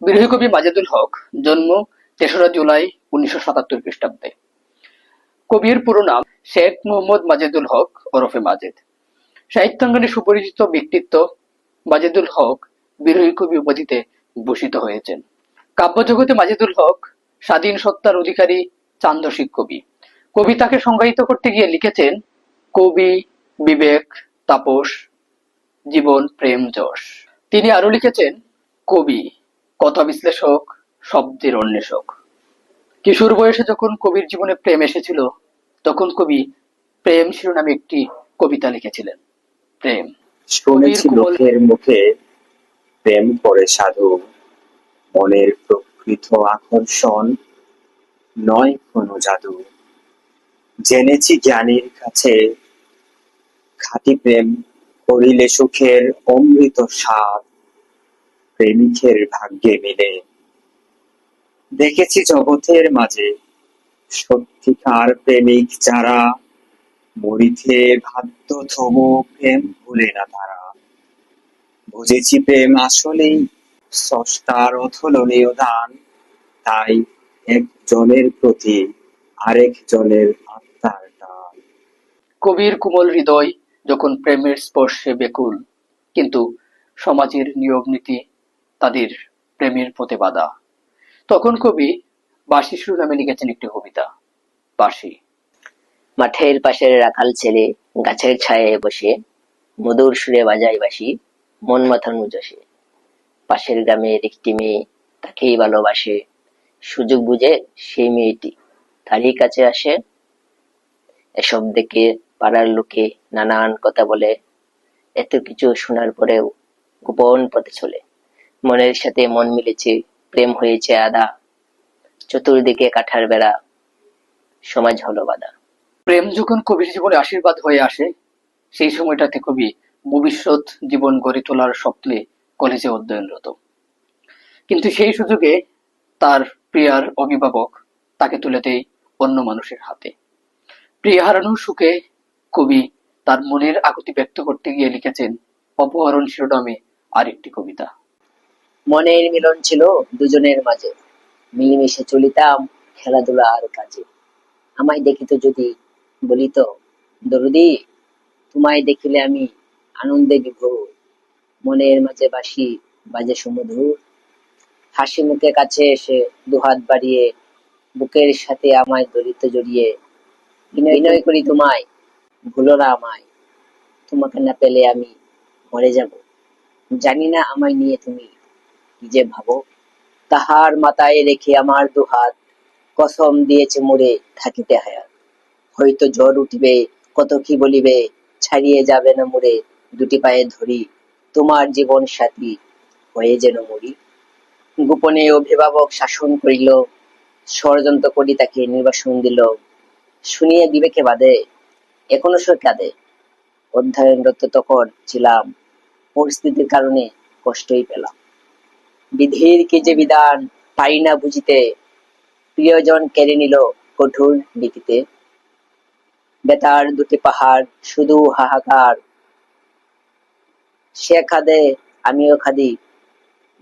বিরোহী কবি মাজেদুল হক, জন্ম ৩রা জুলাই ১৯৭৭ খ্রিস্টাব্দে। কবির পুরো নাম শেখ মুহাম্মদ মাজেদুল হক ওরফে মাজেদ। সাহিত্যাঙ্গনে সুপরিচিত ব্যক্তিত্ব মাজেদুল হক বিরোহী কবি উপাধিতে ভূষিত হয়েছেন। কাব্যজগতে মাজেদুল হক স্বাধীন সত্তার অধিকারী চান্দসিক কবি। কবি তাকে সংজ্ঞায়িত করতে গিয়ে লিখেছেন কবি, বিবেক, তাপস, জীবন, প্রেম, যশ। তিনি আরো লিখেছেন কবি, কথা বিশ্লেষক, শব্দের অন্বেষক। কিশোর বয়সে যখন কবির জীবনে প্রেম এসেছিল, তখন কবি প্রেম শিরোনামে একটি কবিতা লিখেছিলেন। প্রেম। কবির শুনেছি কোমল লোকের মুখে প্রেম করে সাধু, মনের প্রকৃত আকর্ষণ নয় কোনো জাদু। জেনেছি জ্ঞানীর কাছে খাঁটি প্রেম করিলে সুখের অমৃত স্বাদ প্রেমিকের ভাগ্যে মিলে। দেখেছি জগতের মাঝে সত্যিকার প্রেমিক যারা, মরিতে বাধ্য তবু প্রেম ভুলে না তারা। বুঝেছি প্রেম আসলেই স্রষ্টার অতুলনীয় দান, তাই একজনের প্রতি আরেকজনের আত্মার টান। কবির কোমল হৃদয় যখন প্রেমের স্পর্শে বেকুল, কিন্তু সমাজের নিয়ম নীতি তাদের প্রেমের পথে বাধা। তখন কবি বাঁশি শিরোনামে লিখেছেন একটি কবিতা, বাঁশি। মাঠের পাশের রাখাল ছেলে গাছের ছায়ায় বসে মধুর সুরে বাজায় বাঁশি, মন মাতানো যশে। পাশের গ্রামের একটি মেয়ে তাকেই ভালোবাসে, সুযোগ বুঝে সেই মেয়েটি তারই কাছে আসে। এসব দেখে পাড়ার লোকে নানান কথা বলে, এত কিছু শোনার পরেও গোপন পথে চলে। মনের সাথে মন মিলেছে, প্রেম হয়েছে আদা, চতুর্দিকে কাঠার বেড়া, সমাজ হলো বাধা। প্রেম যখন কবির জীবনে আশীর্বাদ হয়ে আসে, সেই সময়টাতে কবি ভবিষ্যৎ জীবন গড়ে তোলার স্বপ্নে কলেজে অধ্যয়নরত। কিন্তু সেই সুযোগে তার প্রিয়ার অভিভাবক তাকে তুলে দেয় অন্য মানুষের হাতে। প্রিয়া হারানোর সুখে কবি তার মনের আকুতি ব্যক্ত করতে গিয়ে লিখেছেন অপহরণ শিরোনামে আরেকটি কবিতা। মনের মিলন ছিল দুজনের মাঝে, মিলেমিশে চলিতাম খেলাধুলা আর কাজে। আমায় দেখিত যদি বলিত দরদি, তোমায় দেখিলে আমি আনন্দে বিভোর। মনের মাঝে বাঁশি বাজে সুমধুর, হাসি মুখে কাছে এসে দুহাত বাড়িয়ে বুকের সাথে আমায় দলিত জড়িয়ে। বিনয় করি তোমায়, ভুলো না আমায়, তোমাকে না পেলে আমি মরে যাব। জানি না আমায় নিয়ে তুমি কি যে ভাবো। তাহার মাথায় রেখে আমার দুহাত কসম দিয়েছে মোরে থাকিতে হায়াত। হয়তো ঝড় উঠিবে, কত কি বলিবে, ছাড়িয়ে যাবে না মোরে দুটি পায়ে ধরি, তোমার জীবন সাথী হয়ে যেন মরি। গোপনে অভিভাবক শাসন করিল, ষড়যন্ত্র করি তাকে নির্বাসন দিল। শুনিয়ে দিবে কে বাদে, এখনো সে কাঁদে। অধ্যয়নরত তখন ছিলাম, পরিস্থিতির কারণে কষ্টই পেলাম। বিধির কি যে বিধান পারি না বুঝিতে, প্রিয়জন কেড়ে নিল কঠোর নীতিতে। বেতার দুটি পাহাড় শুধু হাহাকার, সে খাদে আমিও খাদি,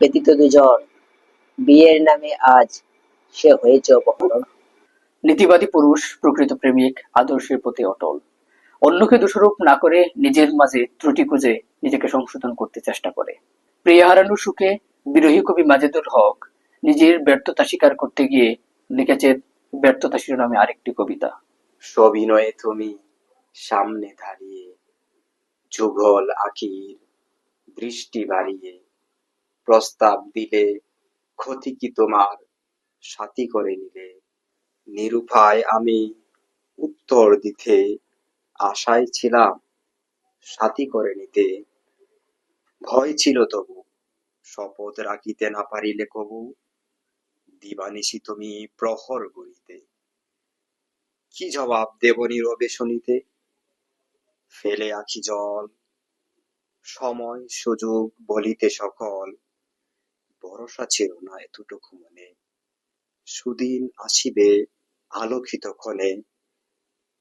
ব্যতীত দুজন বিয়ের নামে আজ সে হয়েছে অপহরণ। নীতিবাদী পুরুষ প্রকৃত প্রেমিক, আদর্শের প্রতি অটল। অন্যকে দোষারোপ না করে নিজের মাঝে ত্রুটি খুঁজে নিজেকে সংশোধন করতে চেষ্টা করে। প্রিয়া হারানোর সুখে বিরোহী কবি মাজেদুল হক নিজের ব্যর্থতা স্বীকার করতে গিয়ে লিখেছেন ব্যর্থতা শিরোনামে আরেকটি কবিতা। সবিনয়ে তুমি সামনে দাঁড়িয়ে যুগল আখির দৃষ্টি বাড়িয়ে, প্রস্তাব দিলে ক্ষতি কি তোমার সাথী করে নিলে। নিরুপায় আমি উত্তর দিতে, আশায় ছিলাম সাথী করে নিতে। ভয় ছিল তবু শপথ রাখিতে না পারিলে কবু, দিবানিশি তুমি প্রহর গড়িতে। কি জবাব দেব নীরবে শুনিতে, ফেলে আখি জল, সময় সুযোগ বলিতে সকল। ভরসা ছিল না এতটুকু মনে, সুদিন আসিবে আলোকিত ক্ষণে।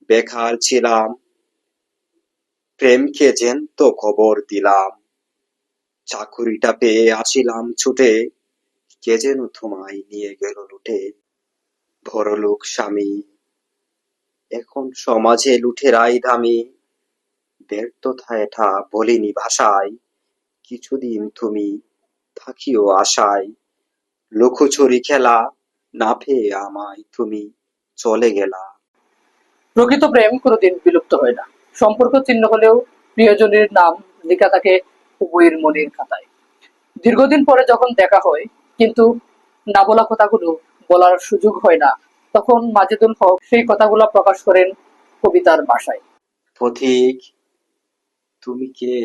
বেকার ছিলাম, প্রেমকে জ্যান্ত খবর দিলাম, চাকুরিটা পেয়ে আসিলাম ছুটে। কে যেন তোমায় নিয়ে গেল লুটে, বড়লোক স্বামী। এখন সমাজে লুঠেরাই দামি, ব্যর্থতা এটা বলিনি ভাষায়। কিছুদিন তুমি থাকিও আশায়, লুকোচুরি খেলা না পেয়ে আমায় তুমি চলে গেলা। প্রকৃত প্রেম কোনোদিন বিলুপ্ত হয় না, সম্পর্ক ছিন্ন হলেও প্রিয়জনের নাম লেখা থাকে উভয়ের মনের খাতায়। দীর্ঘদিন পরে যখন দেখা হয়, কিন্তু না বলা কথাগুলো বলার সুযোগ হয় না, তখন মাজেদুল হক সেই কথাগুলো প্রকাশ করেন কবিতার ভাষায়। পথিক, তুমি কে?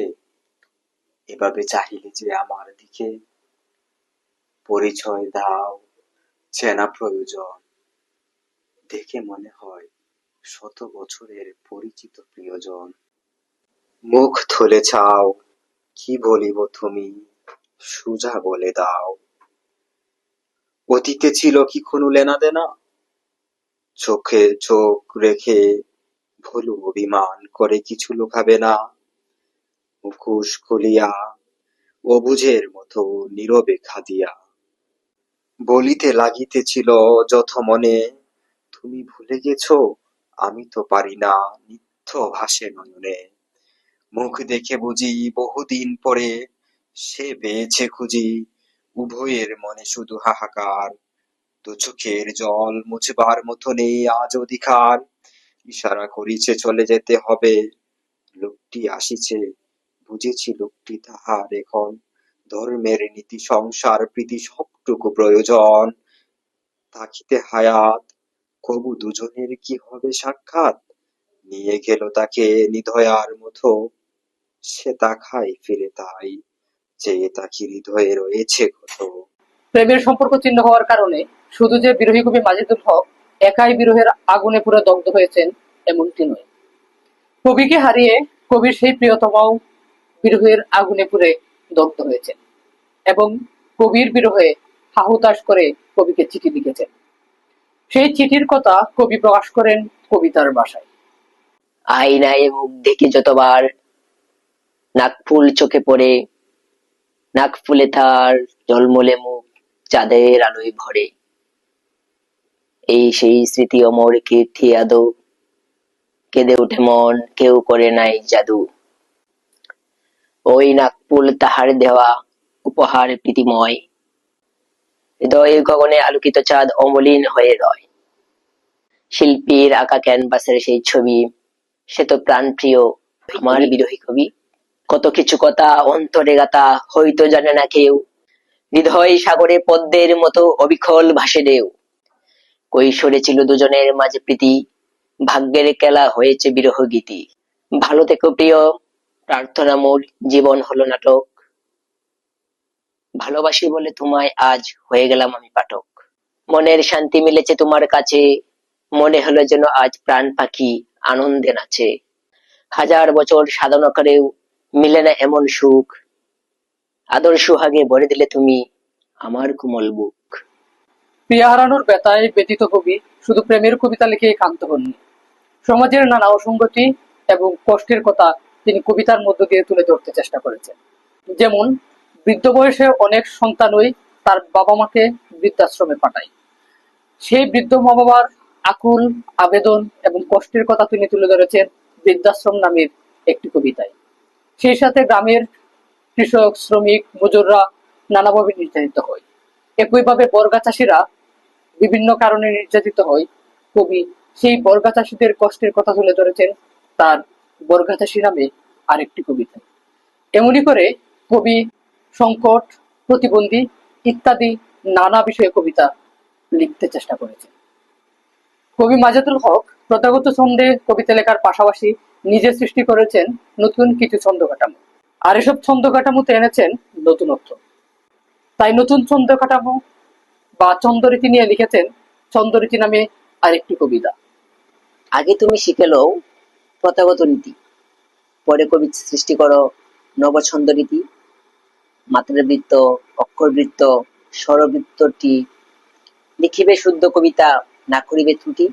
এভাবে চাহিলে যে আমার দিকে, পরিচয় দাও, চেনা প্রয়োজন। দেখে মনে হয় শত বছরের পরিচিত প্রিয়জন। মুখ থলে চাও, কি বলিব তুমি, সুজা বলে দাও। অতীতে ছিল কি কোনো লেনা দেনা, চোখে চোখ রেখে ভুলু অভিমান করে কিছু লুকাবে না। মুখোশ খুলিয়া অবুঝের মতো নীরবে খাদিয়া বলিতে লাগিতেছিল যত মনে, তুমি ভুলে গেছো আমি তো পারি না, নিত্য ভাসে নয়নে। মুখ দেখে বুঝি বহুদিন পরে সে পেয়েছে খুঁজি, উভয়ের মনে শুধু হাহাকার। দু চোখের জল মুছবার মতো নেই আজ অধিকার। ইশারা করিছে চলে যেতে হবে, লোকটি আসিছে, বুঝেছি লোকটি তাহার এখন। ধর্মের নীতি সংসার প্রীতি সবটুকু প্রয়োজন। থাকিতে হায়াত, কবু দুজনের কি হবে সাক্ষাৎ। নিয়ে গেল তাকে নিধয়ার মতো, সে তাকায় ফিরে তাই, চেয়ে তাকি হৃদয়ে রয়েছে কত। প্রেমের সম্পর্ক ছিন্ন হওয়ার কারণে শুধু যে বিরোহী কবি মাজেদুল হক একাই বিরহের আগুনে পুরো দগ্ধ হয়েছেন এমনটি নয়। কবিকে হারিয়ে কবির সেই প্রিয়তমাও বিরহের আগুনে পুড়ে দগ্ধ হয়েছেন এবং কবির বিরহে হাহুতাশ করে কবিকে চিঠি লিখেছেন। সেই চিঠির কথা কবি প্রকাশ করেন কবিতার ভাষায়। আয়নায় মুখ দেখে যতবার নাকফুল চোখে পড়ে, নাকফুলে তার ঝলমলে মুখ চাঁদের আলোয় ভরে। এই সেই স্মৃতি অমর কীর্তি আদৌ, কেঁদে উঠে মন কেউ করে নাই জাদু। ওই নাকফুল তাহার দেওয়া উপহার প্রীতিময়, হৃদয় গগনে আলোকিত চাঁদ অমলিন হয়ে রয়। শিল্পীর আঁকা ক্যানভাসের সেই ছবি, সে তো প্রাণ প্রিয় আমার বিরহী কবি। কত কিছু কথা অন্তরে গাথা হয়তো জানে না কেউ, হৃদয় সাগরে পদ্মের মতো অবিকল ভাসে ঢেউ। কৈশোরে ছিল দুজনের মাঝে প্রীতি, ভাগ্যের খেলা হয়েছে বিরহ গীতি। ভালো থেকো প্রিয়, প্রার্থনা মোর জীবন হলো নাটক, ভালোবাসি বলে তোমায় আজ হয়ে গেলাম আমি পাঠক। মনের শান্তি মিলেছে তোমার কাছে, মনে হলো যেন আজ প্রাণ পাখি আনন্দে নাচে। হাজার বছর সাধনা করেও মিলে না এমন সুখ, আদর সুহাগে ভরে দিলে তুমি আমার কোমল বুক। প্রিয়া হারানোর ব্যথায় ব্যতীত কবি শুধু প্রেমের কবিতা লিখে ক্ষান্ত হননি, সমাজের নানা অসঙ্গতি এবং কষ্টের কথা তিনি কবিতার মধ্য দিয়ে তুলে ধরতে চেষ্টা করেছেন। যেমন বৃদ্ধ বয়সে অনেক সন্তানই তার বাবা মাকে বৃদ্ধাশ্রমে পাঠায়, সেই বৃদ্ধ মা বাবার আকুল আবেদন এবং কষ্টের কথা তিনি তুলে ধরেছেন বৃদ্ধাশ্রম নামের একটি কবিতায়। সেই সাথে গ্রামের কৃষক শ্রমিক মজুররা নানাভাবে নির্যাতিত হয়, একইভাবে বর্গা চাষিরা বিভিন্ন কারণে নির্যাতিত হয়। কবি সেই বর্গা চাষীদের কষ্টের কথা তুলে ধরেছেন তার বর্গা চাষী নামে আরেকটি কবিতায়। এমনি করে কবি সংকট, প্রতিবন্ধী ইত্যাদি নানা বিষয়ে কবিতা লিখতে চেষ্টা করেছেন। কবি মাজেদুল হক প্রথাগত ছন্দে কবিতা লেখার পাশাপাশি নিজে সৃষ্টি করেছেন নতুন কিছু ছন্দ কাঠামো, আর এসব ছন্দ কাঠামোতে এনেছেন নতুনত্ব। তাই নতুন ছন্দ কাঠামো বা ছন্দরীতি নিয়ে লিখেছেন ছন্দরীতি নামে আরেকটি কবিতা। আগে তুমি শিখে লও প্রথাগত নীতি, পরে কবি সৃষ্টি করো নবছন্দ রীতি। মাত্রাবৃত্ত, অক্ষরবৃত্ত, স্বরবৃত্তটি লিখিবে শুদ্ধ কবিতা, না করিবে ত্রুটি।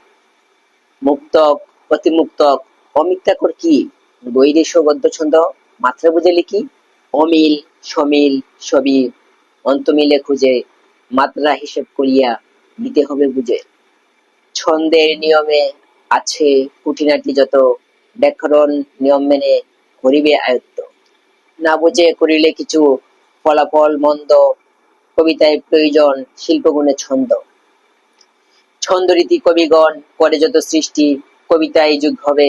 মুক্তক, প্রতিমুক্তক, অমিত্যাকর কি, বৈদেশ গদ্য ছন্দ, মাত্রা বুঝে লিখি। অমিল, সমিল, সবই অন্ত মিলে খুঁজে, মাত্রা হিসেব করিয়া দিতে হবে বুঝে। ছন্দের নিয়মে আছে খুঁটিনাটি যত, ব্যাকরণ নিয়ম মেনে করিবে আয়ত্ত। না বুঝে করিলে কিছু, ফলাফল মন্দ। কবিতায় প্রয়োজন শিল্পগুণে ছন্দ। ছন্দরীতি কবিগণ করে যত সৃষ্টি, কবিতায় যুগ হবে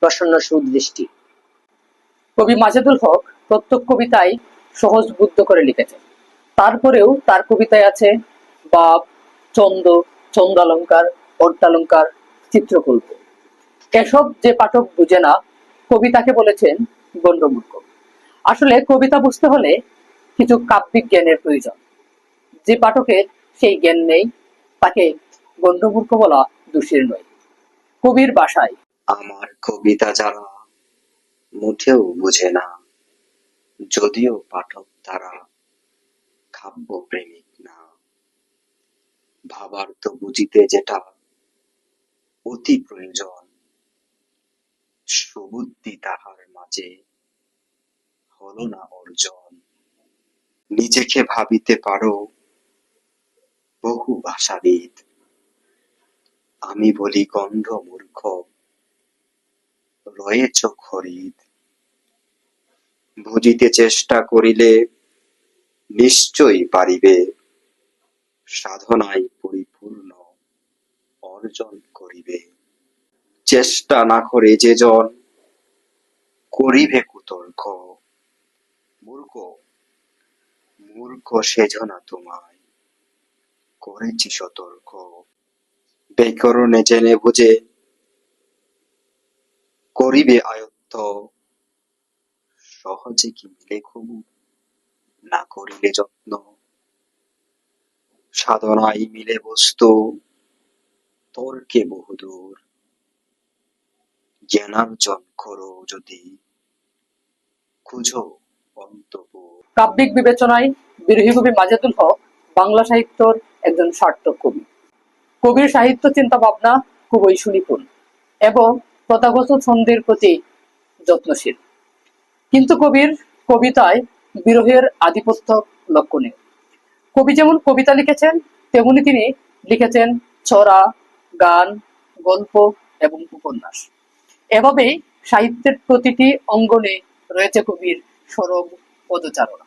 প্রসন্ন সুদৃষ্টি। কবি মাজেদুল হক প্রত্যেক কবিতায় সহজ বুদ্ধ করে লিখেছেন। তারপরেও তার কবিতায় আছে বাব, ছন্দ, ছন্দালঙ্কার, অর্থালঙ্কার, চিত্রকল্প। এসব যে পাঠক বুঝে না, কবি তাকে বলেছেন গণ্যমূর্খ। আসলে কবিতা বুঝতে হলে কিছু কাব্যিক জ্ঞানের প্রয়োজন। যে পাঠকের সেই জ্ঞান নেই, তাকে গণ্যমূর্খ বলা দোষের নয়। কবির ভাষায় আমার কবিতা যারা মুঠেও বুঝে না, যদিও পাঠক তারা কাব্য প্রেমিক না। ভাবার তো বুঝিতে যেটা অতি প্রয়োজন, সুবুদ্ধি তাহার মাঝে হলো না অর্জন। নিজেকে ভাবিতে পারো বহু ভাষাবিদ, আমি বলি গণ্ড মূর্খ, রয়েছ খরিদ। বুঝিতে চেষ্টা করিলে নিশ্চয়ই পারিবে, সাধনায় পরিপূর্ণ অর্জন করিবে। চেষ্টা না করে যে জন করিবে কুতর্ক, মূর্খ মূর্খ সেজনা তোমায় করেছি সতর্ক। ব্যাকরণে জেনে বুঝে করিবে আয়ত্ত, সহজে কি মিলে খুব না করিলে যত্ন। সাধনায় মিলে বস্তু, তর্কে বহুদূর। জ্ঞানার্জন করো যদি খুঁজো অন্তপুর। কাব্যিক বিবেচনায় বিরোহী কবি মাজেদুল হক বাংলা সাহিত্যের একজন সার্থক কবি। কবির সাহিত্য চিন্তা ভাবনা খুবই সুনিপুণ এবং প্রথাগত ছন্দের প্রতি যত্নশীল। কিন্তু কবির কবিতায় বিরহের আধিপত্য লক্ষণীয়। কবি যেমন কবিতা লিখেছেন, তেমনি তিনি লিখেছেন ছড়া, গান, গল্প এবং উপন্যাস। এভাবেই সাহিত্যের প্রতিটি অঙ্গনে রয়েছে কবির সরব পদচারণা।